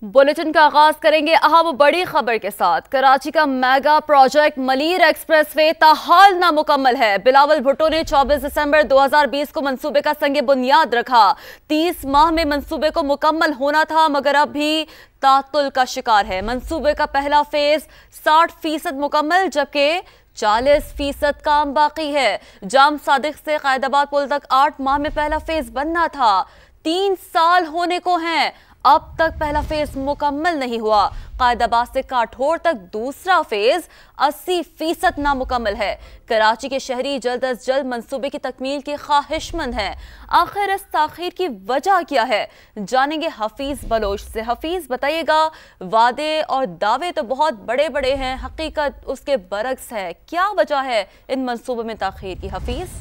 Bulletin का आगाज करेंगे अहम बड़ी खबर के साथ। कराची का मेगा प्रोजेक्ट मलीर एक्सप्रेसवे ताहाल नामुकम्मल है। बिलावल भुट्टो ने 24 दिसंबर 2020 को मंसूबे का संगे बुनियाद रखा। 30 माह में मंसूबे को मुकम्मल होना था, मगर अब भी तातुल का शिकार है। मंसूबे का पहला फेज 60% मुकम्मल, जबकि 40% काम बाकी है। जाम सादिक से कायदाबाद पुल तक 8 माह में पहला फेज बनना था। 3 साल होने को हैं, अब तक पहला फेज मुकम्मल नहीं हुआ। कायदाबाद से काठोर तक दूसरा फेज 80% नामुकम्मल है। कराची के शहरी जल्द अज जल्द मंसूबे की तकमील के ख्वाहिशमंद हैं। आखिर इस ताखीर की वजह क्या है, जानेंगे हफीज बलोच से। हफीज बताइएगा, वादे और दावे तो बहुत बड़े बड़े हैं, हकीकत उसके बरक्स है। क्या वजह है इन मंसूबों में ताखीर की? हफीज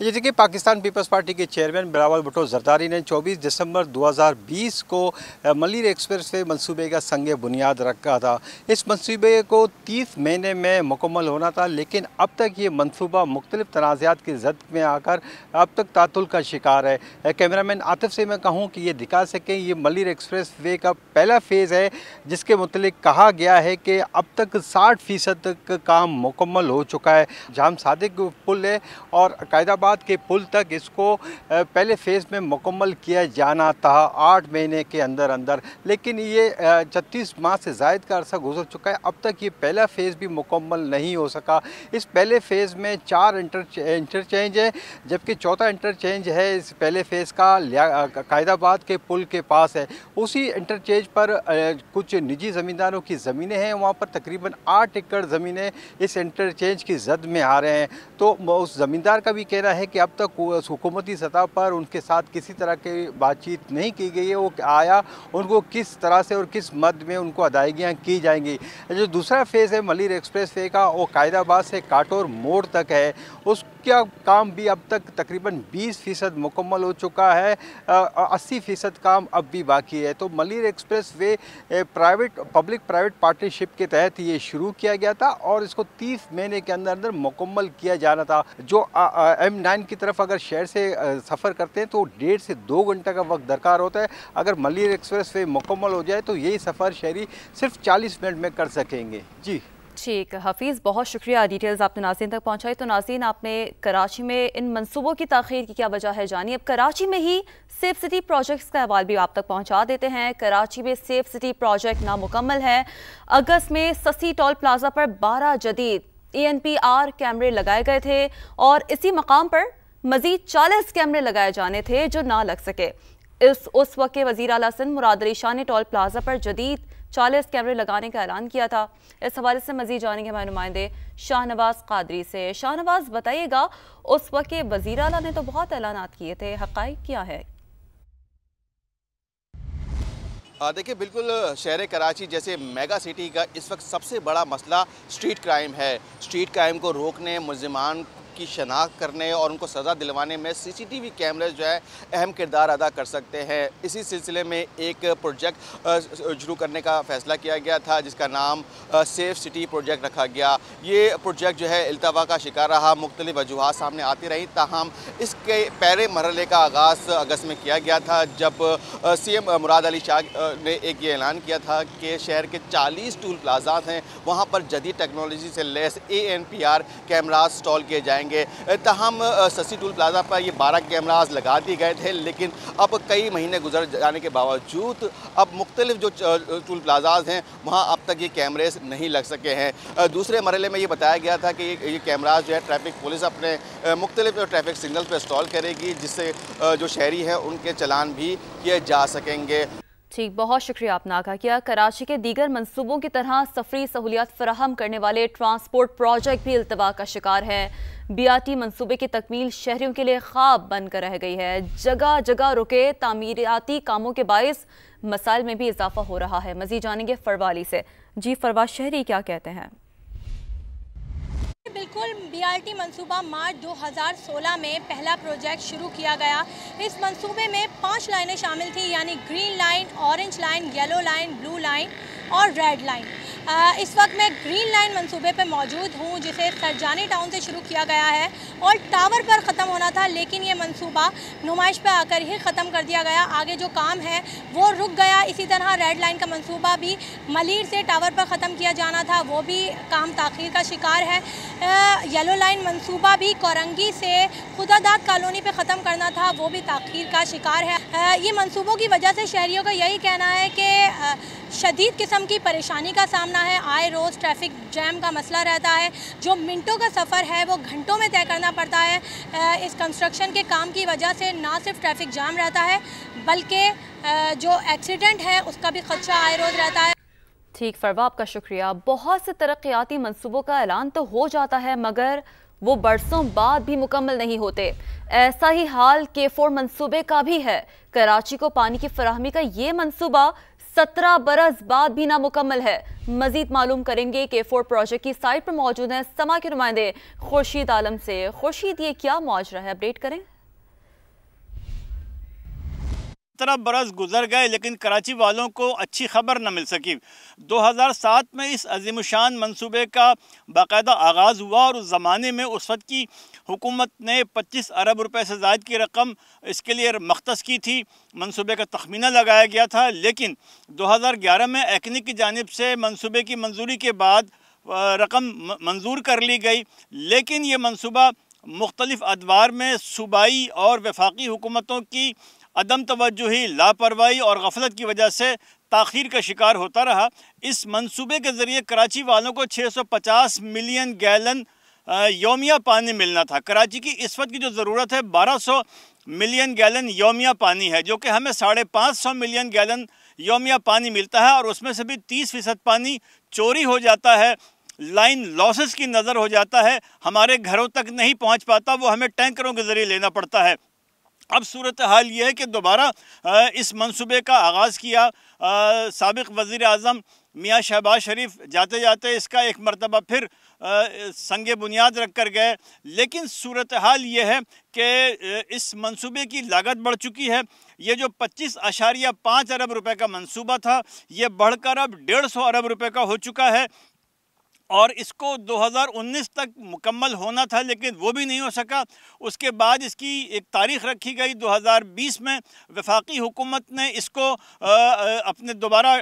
ये देखिए, पाकिस्तान पीपल्स पार्टी के चेयरमैन बिलावल भुट्टो जरदारी ने 24 दिसंबर 2020 को मलीर एक्सप्रेसवे मंसूबे का संगे बुनियाद रखा था। इस मंसूबे को 30 महीने में मुकम्मल होना था, लेकिन अब तक ये मंसूबा मुख्तलिफ तनाज़ात की जद में आकर अब तक तातुल का शिकार है। कैमरामैन आतिफ से मैं कहूँ कि ये दिखा सकें, ये मलीर एक्सप्रेसवे का पहला फेज़ है, जिसके मुतलिक कहा गया है कि अब तक 60% तक काम मुकम्मल हो चुका है। जाम सादिक पुल है और कायदाबाद के पुल तक इसको पहले फेज़ में मुकम्मल किया जाना था 8 महीने के अंदर अंदर, लेकिन ये 36 माह से ज़ायद का अरसा गुजर चुका है। अब तक ये पहला फ़ेज़ भी मुकम्मल नहीं हो सका। इस पहले फ़ेज़ में 4 इंटरचेंज है, जबकि चौथा इंटरचेंज है इस पहले फ़ेज़ का कायदाबाद के पुल के पास है। उसी इंटरचेंज पर कुछ निजी ज़मींदारों की ज़मीनें हैं, वहाँ पर तकरीबन 8 एकड़ ज़मीनें इस इंटरचेंज की जद में आ रहे हैं। तो उस ज़मींदार का भी कहना है कि अब तक हुकूमती सतह पर उनके साथ किसी तरह की बातचीत नहीं की गई है। वो आया, उनको किस तरह से और किस मद में उनको अदायगियाँ की जाएंगी। जो दूसरा फेज़ है मलीर एक्सप्रेस वे का, वो कायदाबाद से काटोर मोड़ तक है। उसका काम भी अब तक तकरीबन 20% मुकम्मल हो चुका है। 80% काम अब भी बाकी है। तो Malir express way public private partnership के तहत ये शुरू किया गया था और इसको 30 महीने के अंदर अंदर मुकम्मल किया जाना था। जो M9 की तरफ अगर शहर से सफ़र करते हैं तो 1.5 से 2 घंटे का वक्त दरकार होता है। अगर मलीर एक्सप्रेस वे मुकम्मल हो जाए तो यही सफ़र शहरी सिर्फ 40 मिनट में कर सकेंगे। जी ठीक, हफीज़ बहुत शुक्रिया, डिटेल्स आपने नाज़रीन तक पहुंचाई। तो नाज़रीन, आपने कराची में इन मंसूबों की ताख़ीर की क्या वजह है जानी। अब कराची में ही सेफ सिटी प्रोजेक्ट्स का अहवाल भी आप तक पहुंचा देते हैं। कराची में सेफ सिटी प्रोजेक्ट नामुकम्मल है। अगस्त में ससी टोल प्लाजा पर 12 जदीद ENPR कैमरे लगाए गए थे और इसी मकाम पर मजीद 40 कैमरे लगाए जाने थे जो ना लग सके। उस वक्त के वज़ीर आला सिंध मुराद अली शाह ने टोल प्लाजा पर जदीद 40 कैमरे लगाने का ऐलान किया था। इस हवाले से मजीद जानेंगे हमारे नुमाइंदे शाहनवाज कादरी से। शाहनवाज बताइएगा, उस वक्त के वज़ीर आला ने तो बहुत ऐलानात किए थे, हक़ाइक़ क्या है? देखिए, बिल्कुल शहर कराची जैसे मेगा सिटी का इस वक्त सबसे बड़ा मसला स्ट्रीट क्राइम है। स्ट्रीट क्राइम को रोकने, मुल्ज़िमान की शनाख्त करने और उनको सज़ा दिलवाने में CCTV कैमरे जो है अहम किरदार अदा कर सकते हैं। इसी सिलसिले में एक प्रोजेक्ट शुरू करने का फ़ैसला किया गया था, जिसका नाम सेफ सिटी प्रोजेक्ट रखा गया। ये प्रोजेक्ट जो है इल्तवा का शिकार रहा, मुख्तलिफ वजूहात सामने आती रही, ताहम इसके पहले मरहले का आगाज़ अगस्त में किया गया था, जब CM मुराद अली शाह ने एक ये ऐलान किया था कि शहर के 40 टूल प्लाजात हैं, वहाँ पर जदीद टेक्नोलॉजी से लैस ANPR कैमराज इंस्टॉल किए जाएंगे। तहम ससी टूल प्लाजा पर ये 12 कैमराज लगा दिए गए थे, लेकिन अब कई महीने गुजर जाने के बावजूद अब मुख्तलिफ जो टूल प्लाजाज हैं वहाँ अब तक ये कैमरेज नहीं लग सके हैं। दूसरे मरहले में ये बताया गया था कि ये कैमराज जो है ट्रैफिक पुलिस अपने मुख्तलिफ ट्रैफिक सिग्नल पर इंस्टॉल करेगी, जिससे जो शहरी हैं उनके चलान भी किए जा सकेंगे। ठीक, बहुत शुक्रिया आपने आगाह किया। कराची के दीगर मंसूबों की तरह सफरी सहूलियात फराहम करने वाले ट्रांसपोर्ट प्रोजेक्ट भी इल्तवा का शिकार है। BRT मंसूबे की तकमील शहरियों के लिए ख्वाब बनकर रह गई है। जगह जगह रुके तामीराती कामों के बायस मसाइल में भी इजाफा हो रहा है। मजीद जानेंगे फरवाली से। जी फरवा, शहरी क्या कहते हैं? बिल्कुल BRT मंसूबा मार्च 2016 में पहला प्रोजेक्ट शुरू किया गया। इस मंसूबे में 5 लाइनें शामिल थी, यानी green line, orange line, yellow line, blue line और रेड लाइन। इस वक्त मैं ग्रीन लाइन मंसूबे पे मौजूद हूँ, जिसे सरजानी टाउन से शुरू किया गया है और टावर पर ख़त्म होना था, लेकिन ये मंसूबा नुमाइश पे आकर ही ख़त्म कर दिया गया। आगे जो काम है वो रुक गया। इसी तरह रेड लाइन का मंसूबा भी मलीर से टावर पर ख़त्म किया जाना था, वो भी काम ताख़ीर का शिकार है। येलो लाइन मंसूबा भी कोरंगी से खुदादाद कॉलोनी पे ख़त्म करना था, वो भी ताख़ीर का शिकार है। ये मंसूबों की वजह से शहरियों का यही कहना है कि शदीद किस्म की परेशानी का सामना है। आए रोज़ ट्रैफिक जैम का मसला रहता है, जो मिनटों का सफ़र है वो घंटों में तय करना पड़ता है। इस कंस्ट्रक्शन के काम की वजह से ना सिर्फ ट्रैफिक जाम रहता है, बल्कि जो एक्सीडेंट है उसका भी खदशा आए रोज़ रहता है। ठीक, फरवा आपका शुक्रिया। बहुत से तरक्याती मंसूबों का ऐलान तो हो जाता है, मगर वो बरसों बाद भी मुकम्मल नहीं होते। ऐसा ही हाल K4 मंसूबे का भी है। कराची को पानी की फराहमी का ये मंसूबा 17 बरस बाद भी नामुकम्मल है। मजीद मालूम करेंगे। K4 प्रोजेक्ट की साइट पर मौजूद हैं समा के नुमाइंदे खुर्शीद आलम से। खुर्शीद, ये क्या माजरा है, अपडेट करें। 17 बरस गुजर गए लेकिन कराची वालों को अच्छी खबर न मिल सकी। 2007 में इस अजीमुशान मंसूबे का बाकायदा आगाज़ हुआ और उस ज़माने में उस वक्त की हुकूमत ने 25 अरब रुपए से ज़ायद की रकम इसके लिए मख्तस की थी। मंसूबे का तखमीना लगाया गया था, लेकिन 2011 में एक्निक की जानिब से मंसूबे की मंजूरी के बाद रकम मंजूर कर ली गई, लेकिन ये मंसूबा मुख्तलिफ अदवार में सूबाई और वफाकी हुकूमतों की अदम तवज्जुही, लापरवाही और गफलत की वजह से ताख़ीर का शिकार होता रहा। इस मंसूबे के ज़रिए कराची वालों को 650 मिलियन गैलन यौमिया पानी मिलना था। कराची की इस वक्त की जो ज़रूरत है 1200 मिलियन गैलन यौमिया पानी है, जो कि हमें 550 मिलियन गैलन यौमिया पानी मिलता है और उसमें से भी 30% पानी चोरी हो जाता है, लाइन लॉसेस की नज़र हो जाता है, हमारे घरों तक नहीं पहुँच पाता, वो हमें टैंकरों के ज़रिए लेना पड़ता है। अब सूरत हाल ये है कि दोबारा इस मंसूबे का आगाज़ किया। साबिक़ वज़ीर आज़म मियाँ शहबाज शरीफ जाते जाते इसका एक मरतबा फिर संगे बुनियाद रख कर गए, लेकिन सूरत हाल ये है कि इस मंसूबे की लागत बढ़ चुकी है। ये जो 25.5 अरब रुपए का मंसूबा था, ये बढ़कर अब 150 अरब रुपए का हो चुका है और इसको 2019 तक मुकम्मल होना था, लेकिन वो भी नहीं हो सका। उसके बाद इसकी एक तारीख़ रखी गई 2020 में। वफाकी हुकूमत ने इसको अपने दोबारा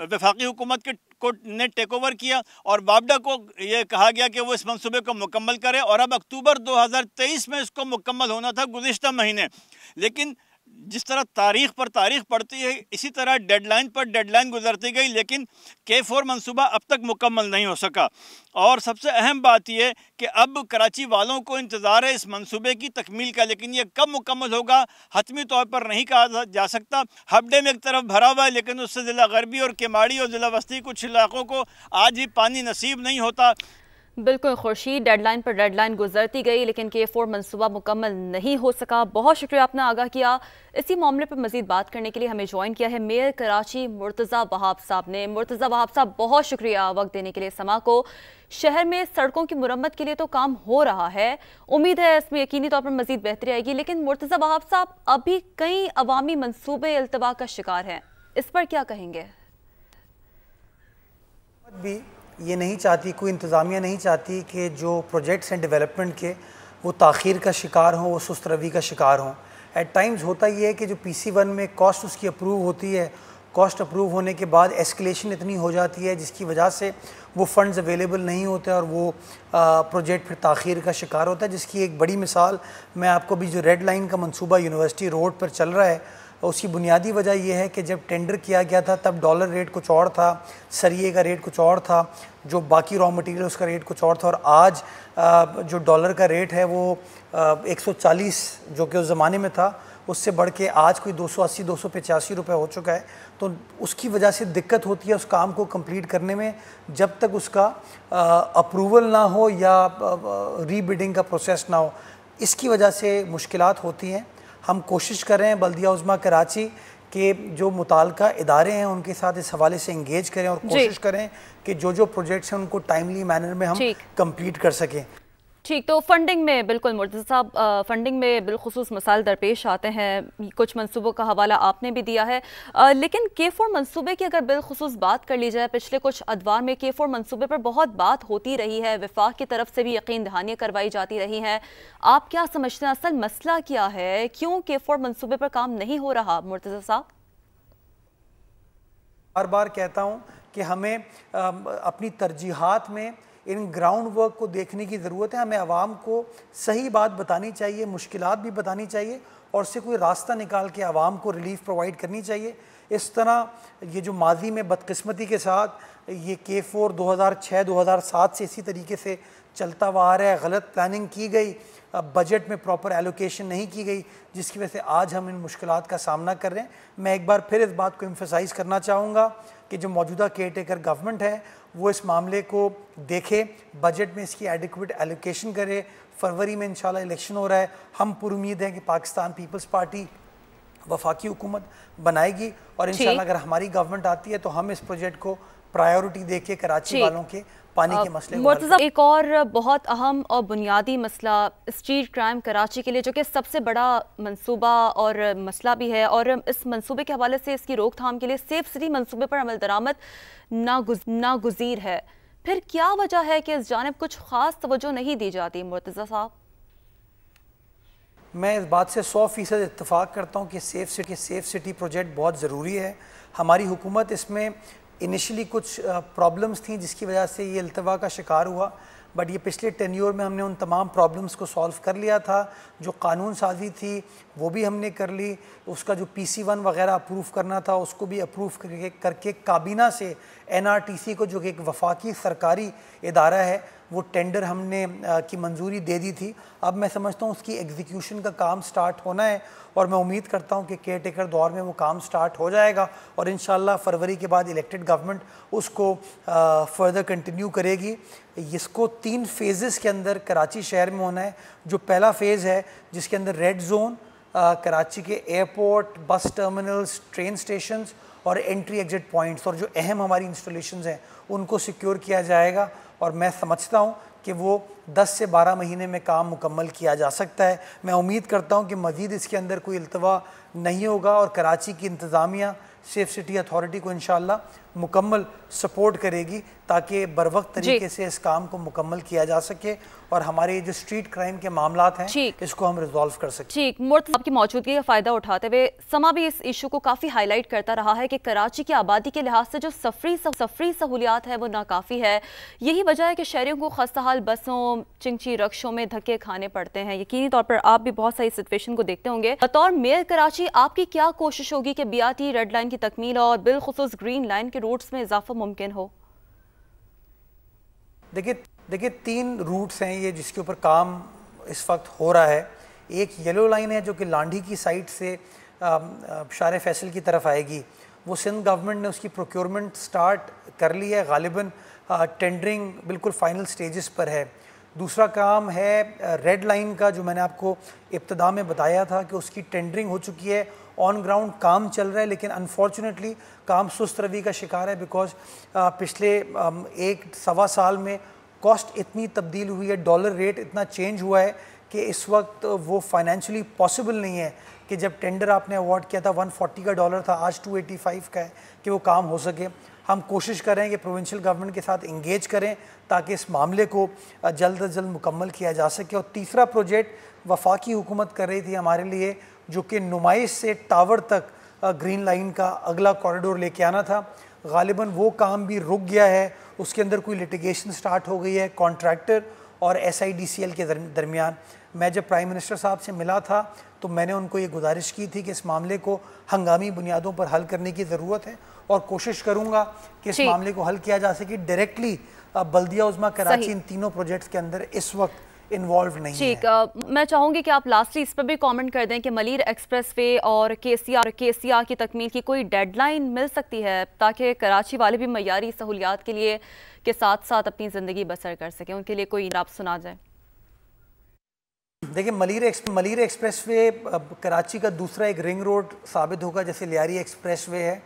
वफाकी हुकूमत ने टेक ओवर किया और वापडा को ये कहा गया कि वो इस मंसूबे को मुकम्मल करे और अब अक्टूबर 2023 में इसको मुकम्मल होना था गुज़िश्ता महीने। लेकिन जिस तरह तारीख़ पर तारीख़ पड़ती है, इसी तरह डेडलाइन पर डेडलाइन गुजरती गई, लेकिन K4 मंसूबा अब तक मुकम्मल नहीं हो सका। और सबसे अहम बात यह कि अब कराची वालों को इंतज़ार है इस मंसूबे की तकमील का, लेकिन ये कब मुकम्मल होगा हतमी तौर पर नहीं कहा जा सकता। हबडे में एक तरफ भरा हुआ है, लेकिन उससे ज़िला गरबी और केमाड़ी और ज़िला वस्ती कुछ इलाकों को आज भी पानी नसीब नहीं होता। बिल्कुल खुर्शीद, डेडलाइन पर डेडलाइन गुजरती गई लेकिन K4 मंसूबा मुकम्मल नहीं हो सका। बहुत शुक्रिया, आपने आगाह किया। इसी मामले पर मजीद बात करने के लिए हमें ज्वाइन किया है मेयर कराची मुर्तज़ा वहाब साहब ने। मुर्तज़ा वहाब साहब, बहुत शुक्रिया वक्त देने के लिए समा को। शहर में सड़कों की मुरम्मत के लिए तो काम हो रहा है, उम्मीद है इसमें यकीनी तौर पर मजीद बेहतरी आएगी, लेकिन मुर्तज़ा वहाब साहब, अभी कई अवामी मनसूबे इल्तबा का शिकार हैं, इस पर क्या कहेंगे? ये नहीं चाहती, कोई इंतज़ामिया नहीं चाहती कि जो प्रोजेक्ट्स हैं डेवलपमेंट के वो ताख़ीर का शिकार हों, वो सुस्त रवि का शिकार हों। एट टाइम्स होता ये है कि जो PC1 में कॉस्ट उसकी अप्रूव होती है, कॉस्ट अप्रूव होने के बाद एस्केलेशन इतनी हो जाती है जिसकी वजह से वो फंड्स अवेलेबल नहीं होते और वो प्रोजेक्ट फिर ताख़ीर का शिकार होता है। जिसकी एक बड़ी मिसाल मैं आपको भी, जो रेड लाइन का मंसूबा यूनिवर्सिटी रोड पर चल रहा है, उसकी बुनियादी वजह यह है कि जब टेंडर किया गया था तब डॉलर रेट कुछ और था, सरिये का रेट कुछ और था, जो बाकी रॉ मटेरियल उसका रेट कुछ और था, और आज जो डॉलर का रेट है वो 140 जो कि उस ज़माने में था उससे बढ़ के आज कोई 280-285 रुपये हो चुका है। तो उसकी वजह से दिक्कत होती है उस काम को कंप्लीट करने में, जब तक उसका अप्रूवल ना हो या रीबिडिंग का प्रोसेस ना हो। इसकी वजह से मुश्किलात होती हैं। हम कोशिश कर रहे हैं बल्दिया उज़्मा कराची के जो मुताल्लिका इदारे हैं उनके साथ इस हवाले से इंगेज करें और कोशिश करें कि जो जो प्रोजेक्ट्स हैं उनको टाइमली मैनर में हम कंप्लीट कर सकें। ठीक, तो फंडिंग में बिल्कुल मुर्तज़ा साहब, फंडिंग में बिलखुसूस मसाइल दरपेश आते हैं। कुछ मंसूबों का हवाला आपने भी दिया है, लेकिन K4 मंसूबे की अगर बिलखुसूस बात कर ली जाए, पिछले कुछ अदवार में K4 मंसूबे पर बहुत बात होती रही है, वफाक की तरफ से भी यकीन दहानियाँ करवाई जाती रही हैं। आप क्या समझते हैं, असल मसला क्या है, क्यों K4 मंसूबे पर काम नहीं हो रहा? मुर्तज़ा साहब, बार बार कहता हूँ कि हमें अपनी तरजीहात में इन ग्राउंड वर्क को देखने की ज़रूरत है। हमें आवाम को सही बात बतानी चाहिए, मुश्किलात भी बतानी चाहिए और उससे कोई रास्ता निकाल के आवाम को रिलीफ प्रोवाइड करनी चाहिए। इस तरह ये जो माजी में बदकिस्मती के साथ ये K4 2006-2007 से इसी तरीके से चलता हुआ आ रहा है, गलत प्लानिंग की गई, बजट में प्रॉपर एलोकेशन नहीं की गई, जिसकी वजह से आज हम इन मुश्किलात का सामना कर रहे हैं। मैं एक बार फिर इस बात को एम्फसाइज़ करना चाहूँगा कि जो मौजूदा केयर टेकर गवर्नमेंट है वो इस मामले को देखे, बजट में इसकी एडिक्वेट एलोकेशन करे। फरवरी में इंशाल्लाह इलेक्शन हो रहा है, हम पूरी उम्मीद है कि पाकिस्तान पीपल्स पार्टी वफाकी हुकूमत बनाएगी और इंशाल्लाह अगर हमारी गवर्नमेंट आती है तो हम इस प्रोजेक्ट को प्रायोरिटी देके कराची वालों के पानी के मसले मुर्तज़ा, एक और बहुत अहम और बुनियादी मसला स्ट्रीट क्राइम कराची के लिए, जो कि सबसे बड़ा मंसूबा और मसला भी है, और इस मंसूबे के हवाले से इसकी रोकथाम के लिए सेफ सिटी मंसूबे पर अमल दरामद नागुज़ीर है। फिर क्या वजह है कि इस जानिब कुछ ख़ास तवज्जो नहीं दी जाती? मुर्तज़ा साहब, मैं इस बात से 100% इत्तेफाक करता हूँ कि सेफ सिटी प्रोजेक्ट बहुत ज़रूरी है। हमारी हुकूमत इसमें इनिशियली कुछ प्रॉब्लम्स थी जिसकी वजह से ये अल्तवा का शिकार हुआ, बट ये पिछले टेन्योर में हमने उन तमाम प्रॉब्लम्स को सॉल्व कर लिया था। जो कानून साजी थी वो भी हमने कर ली, उसका जो PC1 वगैरह अप्रूव करना था उसको भी अप्रूव करके काबीना से NRTC को, जो कि एक वफाकी सरकारी इदारा है, वो टेंडर हमने की मंजूरी दे दी थी। अब मैं समझता हूँ उसकी एग्जीक्यूशन का काम स्टार्ट होना है और मैं उम्मीद करता हूँ कि केयर टेकर दौर में वो काम स्टार्ट हो जाएगा और इंशाल्लाह फरवरी के बाद इलेक्टेड गवर्नमेंट उसको फर्दर कंटिन्यू करेगी। इसको 3 फेजेस के अंदर कराची शहर में होना है। जो पहला फ़ेज़ है जिसके अंदर रेड जोन, कराची के एयरपोर्ट, बस टर्मिनल्स, ट्रेन स्टेशंस और एंट्री एग्जिट पॉइंट्स और जो अहम हमारी इंस्टॉलेशंस हैं उनको सिक्योर किया जाएगा और मैं समझता हूँ कि वो 10 से 12 महीने में काम मुकम्मल किया जा सकता है। मैं उम्मीद करता हूँ कि मज़ीद इसके अंदर कोई इल्तवा नहीं होगा और कराची की इंतज़ामिया सेफ सिटी अथॉरिटी को इंशाल्लाह मुकम्मल सपोर्ट करेगी ताकि बरवक्त तरीके से इस काम को मुकम्मल किया जा सके और हमारे जो स्ट्रीट क्राइम के मामलात हैं इसको हम रिजॉल्व कर सकें। ठीक, मुर्तज़ा की मौजूदगी का फ़ायदा उठाते हुए समा भी इस इशू को काफ़ी हाईलाइट करता रहा है कि कराची की आबादी के लिहाज से जो सफरी सहूलियात है वो नाकाफ़ी है। यही वजह है कि शहरियों को खस्ताहाल बसों, चिंची रक्शों में धक्के खाने पड़ते हैं। यकीनी तौर पर आप भी बहुत सारी सिचुएशन को देखते होंगे। बतौर मेयर कराची आपकी क्या कोशिश होगी कि BRT रेड लाइन की तकमील और बिलखुसूस ग्रीन लाइन के रूट्स में इजाफा मुमकिन हो? देखिए 3 रूट्स हैं ये जिसके ऊपर काम इस वक्त हो रहा है। एक येलो लाइन है जो कि लांडी की साइड से शार फैसल की तरफ आएगी, वो सिंध गवर्नमेंट ने उसकी प्रोक्योरमेंट स्टार्ट कर ली है, गालिबन टेंडरिंग बिल्कुल फाइनल स्टेजेस पर है। दूसरा काम है रेड लाइन का, जो मैंने आपको इब्तिदा में बताया था कि उसकी टेंडरिंग हो चुकी है, ऑन ग्राउंड काम चल रहा है, लेकिन अनफॉर्चुनेटली काम सुस्त रवि का शिकार है बिकॉज पिछले 1-1.25 साल में कॉस्ट इतनी तब्दील हुई है, डॉलर रेट इतना चेंज हुआ है कि इस वक्त वो फाइनेंशियली पॉसिबल नहीं है कि जब टेंडर आपने अवार्ड किया था 140 का डॉलर था, आज 285 का है कि वो काम हो सके। हम कोशिश करें कि प्रोविंशियल गवर्नमेंट के साथ इंगेज करें ताकि इस मामले को जल्द अज जल्द मुकम्मल किया जा सके। और तीसरा प्रोजेक्ट वफाकी हुकूमत कर रही थी हमारे लिए, जो कि नुमाइश से टावर तक ग्रीन लाइन का अगला कॉरिडोर लेके आना था। गालिबन वो काम भी रुक गया है, उसके अंदर कोई लिटिगेशन स्टार्ट हो गई है कॉन्ट्रैक्टर और SIDCL के दरमियान। मैं जब प्राइम मिनिस्टर साहब से मिला था तो मैंने उनको ये गुजारिश की थी कि इस मामले को हंगामी बुनियादों पर हल करने की ज़रूरत है और कोशिश करूँगा कि इस मामले को हल किया जा सके। डायरेक्टली बल्दिया उज़्मा कराची इन तीनों प्रोजेक्ट्स के अंदर इस वक्त इन्वॉल्व नहीं है। ठीक, मैं चाहूँगी कि आप लास्टली इस पर भी कमेंट कर दें कि मलीर एक्सप्रेसवे और KCR की तकमील की कोई डेडलाइन मिल सकती है ताकि कराची वाले भी मयारी सहूलियात के लिए के साथ साथ अपनी ज़िंदगी बसर कर सकें, उनके लिए कोई आप सुना जाए। देखिए मलीर एक्सप्रेसवे कराची का दूसरा एक रिंग रोड साबित होगा, जैसे लियारी एक्सप्रेसवे है।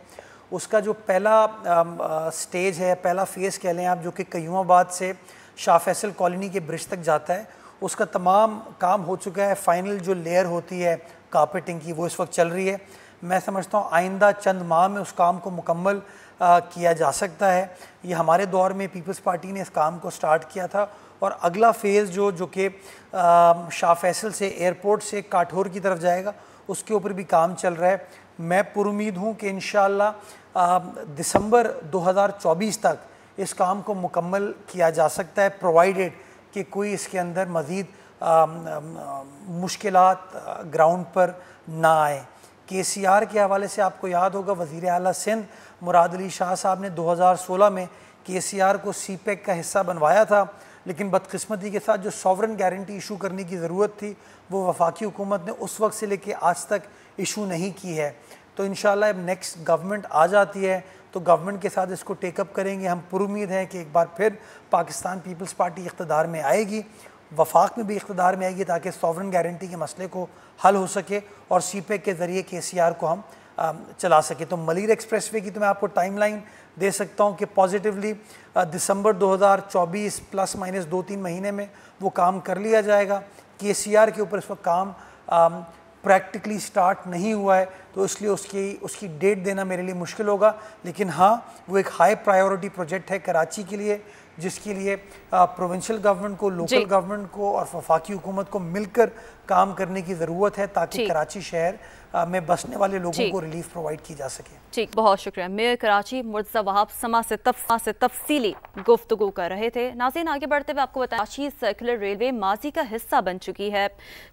उसका जो पहला स्टेज है, पहला फेज़ कह लें आप, जो कि कयूमाबाद से शाह फैसल कॉलोनी के ब्रिज तक जाता है, उसका तमाम काम हो चुका है। फाइनल जो लेयर होती है कारपेटिंग की वो इस वक्त चल रही है। मैं समझता हूँ आइंदा चंद माह में उस काम को मुकम्मल किया जा सकता है। ये हमारे दौर में पीपल्स पार्टी ने इस काम को स्टार्ट किया था और अगला फेज़ जो कि शाह फैसल से एयरपोर्ट से काठौर की तरफ जाएगा उसके ऊपर भी काम चल रहा है। मैं पुरुमीद हूँ कि इंशाअल्लाह दिसंबर 2024 तक इस काम को मुकम्मल किया जा सकता है, प्रोवाइडेड कि कोई इसके अंदर मज़ीद मुश्किलात ग्राउंड पर ना आए। KCR के हवाले से आपको याद होगा वज़ीर आला सिंध मुराद अली शाह साहब ने 2016 में KCR को CPEC का हिस्सा बनवाया था, लेकिन बदकिस्मती के साथ जो सॉवरन गारंटी इशू करने की ज़रूरत थी वो वफाकी हुकूमत ने उस वक्त से लेके आज तक इशू नहीं की है। तो इंशाअल्लाह अब नेक्स्ट गवर्नमेंट आ जाती है तो गवर्नमेंट के साथ इसको टेकअप करेंगे। हम पुरुमीद हैं कि एक बार फिर पाकिस्तान पीपल्स पार्टी इक़्तिदार में आएगी, वफाक में भी इक़्तिदार में आएगी ताकि सॉवरन गारंटी के मसले को हल हो सके और CPEC के ज़रिए KCR को हम चला सके। तो मलीर एक्सप्रेसवे की तो मैं आपको टाइमलाइन दे सकता हूँ कि पॉजिटिवली दिसंबर 2024 प्लस माइनस 2-3 महीने में वो काम कर लिया जाएगा। KCR के ऊपर इस वक्त काम प्रैक्टिकली स्टार्ट नहीं हुआ है तो इसलिए उसकी डेट देना मेरे लिए मुश्किल होगा, लेकिन हाँ वो एक हाई प्रायोरिटी प्रोजेक्ट है कराची के लिए, जिसके लिए प्रोविंशियल गवर्नमेंट को, लोकल गवर्नमेंट को और वफाकी हुकूमत को मिलकर काम करने की ज़रूरत है ताकि कराची शहर में बसने वाले लोगों को रिलीफ प्रोवाइड की जा सके। ठीक, बहुत शुक्रिया। मेयर कराची मुर्तज़ा वहाब समा से तफसीली गुफ्तगू कर रहे थे। नाज़रीन, आगे बढ़ते हुए आपको बताएं कराची सर्कुलर रेलवे माजी का हिस्सा बन चुकी है।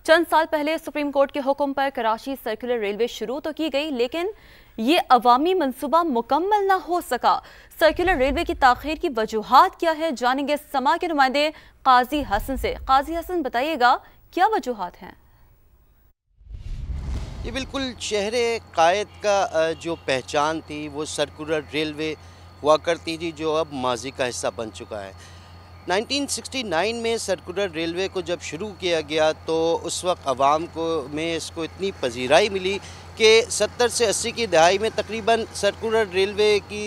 चंद साल पहले सुप्रीम कोर्ट के हुक्म पर कराची सर्कुलर रेलवे शुरू तो की गई, लेकिन ये अवामी मनसूबा मुकम्मल ना हो सका। सर्कुलर रेलवे की ताख़ीर की वजूहात क्या है, जानेंगे समा के नुमाइंदे काजी हसन से। काजी हसन, बताइएगा क्या वजूहात हैं? ये बिल्कुल शहर कायद का जो पहचान थी वो सर्कुलर रेलवे हुआ करती थी, जो अब माजी का हिस्सा बन चुका है। 1969 में सर्कुलर रेलवे को जब शुरू किया गया तो उस वक्त आवाम को में इसको इतनी पजीराई मिली कि 70 से 80 की दहाई में तकरीबन सर्कुलर रेलवे की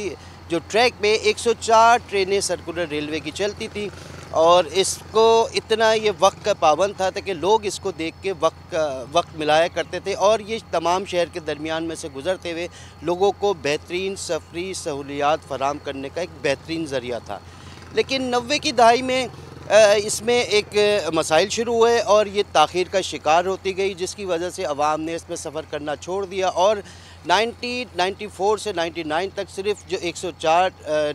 जो ट्रैक पे 104 ट्रेनें सर्कुलर रेलवे की चलती थी और इसको इतना ये वक्त का पाबंद था कि लोग इसको देख के वक्त मिलाया करते थे और ये तमाम शहर के दरमियान में से गुज़रते हुए लोगों को बेहतरीन सफरी सहूलियात फराम करने का एक बेहतरीन ज़रिया था। लेकिन 90 की दहाई में इसमें एक मसाइल शुरू हुए और ये ताख़ीर का शिकार होती गई, जिसकी वजह से अवाम ने इसमें सफ़र करना छोड़ दिया और 1994 से 99 तक सिर्फ जो 104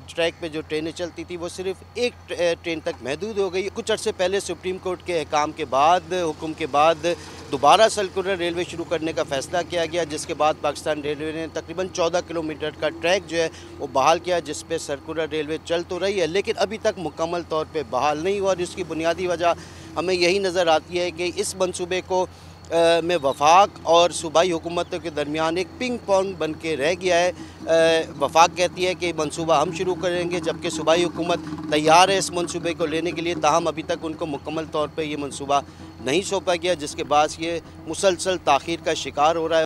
ट्रैक पे जो ट्रेनें चलती थी वो सिर्फ एक ट्रेन तक महदूद हो गई। कुछ अर्से पहले सुप्रीम कोर्ट के अहकाम के बाद, हुक्म के बाद दोबारा सर्कुलर रेलवे शुरू करने का फ़ैसला किया गया, जिसके बाद पाकिस्तान रेलवे ने तकरीबन 14 किलोमीटर का ट्रैक जो है वो बहाल किया, जिस पे सर्कुलर रेलवे चल तो रही है लेकिन अभी तक मुकम्मल तौर पे बहाल नहीं हुआ। और इसकी बुनियादी वजह हमें यही नज़र आती है कि इस मंसूबे को में वफाक और सूबाई हुकूमतों के दरमियान एक पिंग पोंग बन के रह गया है। वफाक कहती है कि मंसूबा हम शुरू करेंगे, जबकि सूबाई हुकूमत तैयार है इस मंसूबे को लेने के लिए, ताहम अभी तक उनको मुकम्मल तौर पे ये मंसूबा नहीं सौंपा गया, जिसके बाद ये मुसलसल ताख़ीर का शिकार हो रहा है।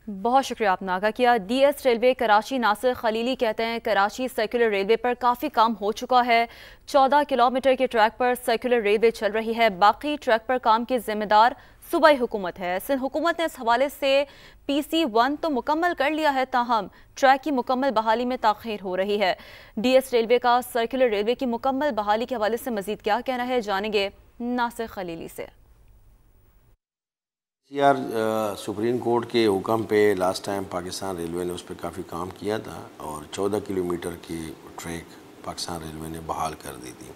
बहुत शुक्रिया, आपने आगाह किया। DS railway Karachi Nasir Khalili कहते हैं कराची सर्कुलर रेलवे पर काफ़ी काम हो चुका है। 14 किलोमीटर के ट्रैक पर सर्कुलर रेलवे चल रही है, बाकी ट्रैक पर काम की जिम्मेदार सूबाई हुकूमत है। सिंध हुकूमत ने इस हवाले से PC1 तो मुकम्मल कर लिया है, ताहम ट्रैक की मुकम्मल बहाली में ताख़ीर हो रही है। DS रेलवे का सर्कुलर रेलवे की मुकम्मल बहाली के हवाले से मज़ीद क्या कहना है, जानेंगे नासिर खलीली से। सुप्रीम कोर्ट के हुक्म पे लास्ट टाइम पाकिस्तान रेलवे ने उस पर काफ़ी काम किया था और 14 किलोमीटर की ट्रैक पाकिस्तान रेलवे ने बहाल कर दी थी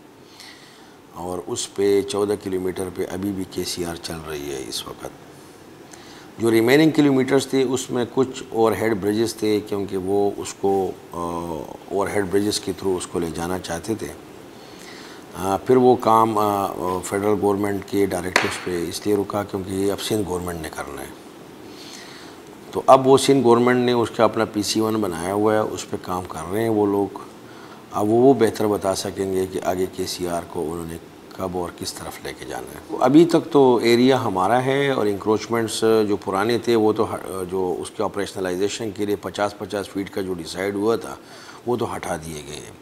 और उस पे 14 किलोमीटर पे अभी भी KCR चल रही है इस वक्त। जो रिमेनिंग किलोमीटर्स थे उसमें कुछ ओवरहेड ब्रिजेस थे, क्योंकि वो उसको ओवरहेड ब्रिजेस के थ्रू उसको ले जाना चाहते थे। फिर वो काम फेडरल गवर्नमेंट के डायरेक्टिव्स पे इसलिए रुका क्योंकि ये अब सिंध गवर्नमेंट ने करना है। तो अब वो सिंध गवर्नमेंट ने उसका अपना PC1 बनाया हुआ है, उस पर काम कर रहे हैं वो लोग। अब वो बेहतर बता सकेंगे कि आगे KCR को उन्होंने कब और किस तरफ लेके जाना है। अभी तक तो एरिया हमारा है और इंक्रोचमेंट्स जो पुराने थे वो तो जो उसके ऑपरेशनलाइजेशन के लिए 50-50 फीट का जो डिसाइड हुआ था वो तो हटा दिए गए हैं।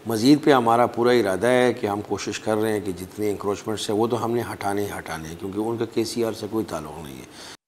मज़ीद पे हमारा पूरा इरादा है कि हम कोशिश कर रहे हैं कि जितने इंक्रोचमेंट्स है वो तो हमने हटाने ही हटाने हैं, क्योंकि उनका KCR से कोई ताल्लुक़ नहीं है।